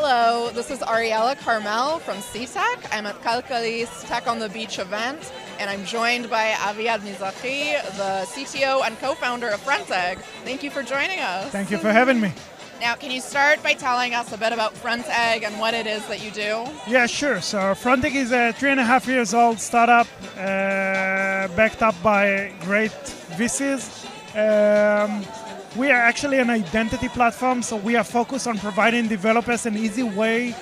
Hello, this is Ariella Carmel from CTech. I'm at Calcalist Tech on the Beach event, and I'm joined by Aviad Mizrachi, the CTO and co-founder of Frontegg. Thank you for joining us. Thank you for having me. Now, can you start by telling us a bit about Frontegg and what it is that you do? Yeah, sure. So Frontegg is a 3.5 years old startup backed up by great VCs. We are actually an identity platform, so we are focused on providing developers an easy way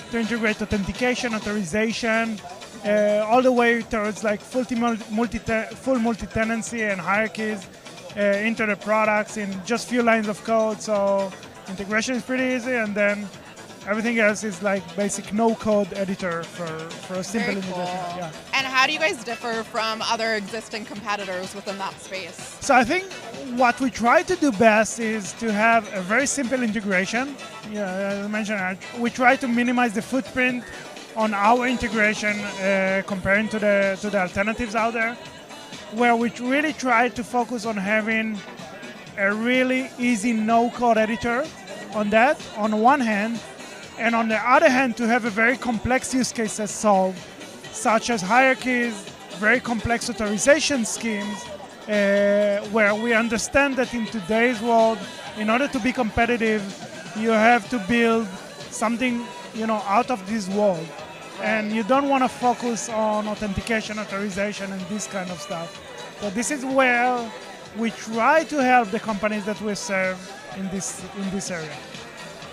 to integrate authentication, authorization, all the way towards like full multi-tenancy and hierarchies into the products in just few lines of code. So integration is pretty easy, and then everything else is like basic no-code editor for a simple integration. Yeah. And how do you guys differ from other existing competitors within that space? So I think what we try to do best is to have a very simple integration. Yeah, as I mentioned, we try to minimize the footprint on our integration comparing to the alternatives out there, where we really try to focus on having a really easy no-code editor on that, on one hand, and on the other hand, to have a very complex use cases solved, such as hierarchies, very complex authorization schemes, where we understand that in today's world, in order to be competitive, you have to build something, out of this world. And you don't want to focus on authentication, authorization, and this kind of stuff. So this is where we try to help the companies that we serve in this area.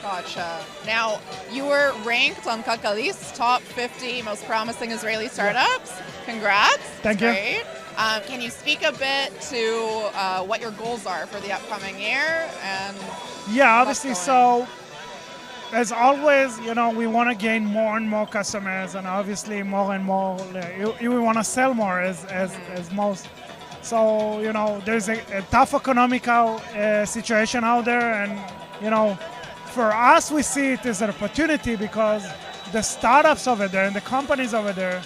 Gotcha. Now, you were ranked on Calcalist's top 50 most promising Israeli startups. Yeah. Congrats. Thank you. Great. Can you speak a bit to what your goals are for the upcoming year? Yeah, obviously. So, as always, we want to gain more and more customers, and obviously more and more. We want to sell more as most. So, there's a tough economical situation out there, and for us, we see it as an opportunity because the startups over there and the companies over there,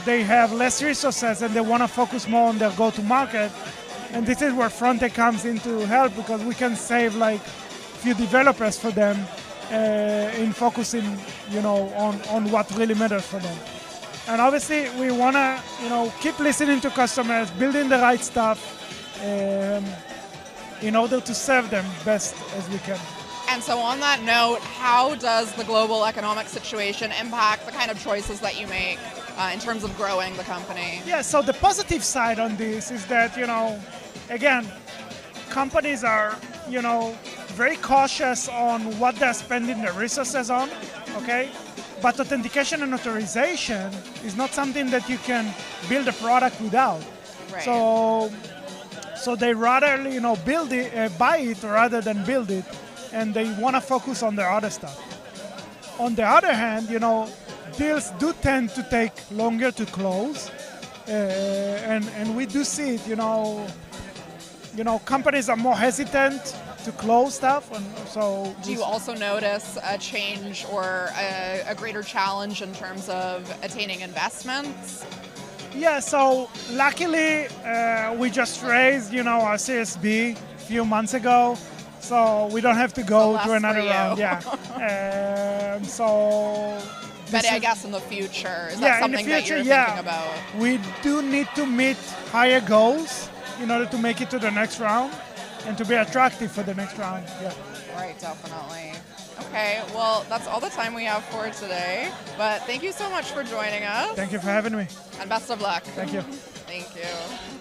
they have less resources and they want to focus more on their go-to-market. And this is where Frontegg comes in to help, because we can save like few developers for them in focusing, on what really matters for them. And obviously, we want to, keep listening to customers, building the right stuff in order to serve them best as we can. And so on that note, how does the global economic situation impact the kind of choices that you make in terms of growing the company? Yeah, so the positive side on this is that, again, companies are, very cautious on what they're spending their resources on, okay? But authentication and authorization is not something that you can build a product without. Right. So they rather, build it, buy it rather than build it. And they want to focus on the other stuff. On the other hand, deals do tend to take longer to close, and we do see it. Companies are more hesitant to close stuff, and so. Do you also notice a change or a greater challenge in terms of attaining investments? Yeah. So luckily, we just raised, our Series B a few months ago. So we don't have to go to another round. Yeah. But I guess in the future, is that something that you're thinking about? We do need to meet higher goals in order to make it to the next round and to be attractive for the next round. Yeah. Right, definitely. Okay, well, that's all the time we have for today. But thank you so much for joining us. Thank you for having me. And best of luck. Thank you. Thank you.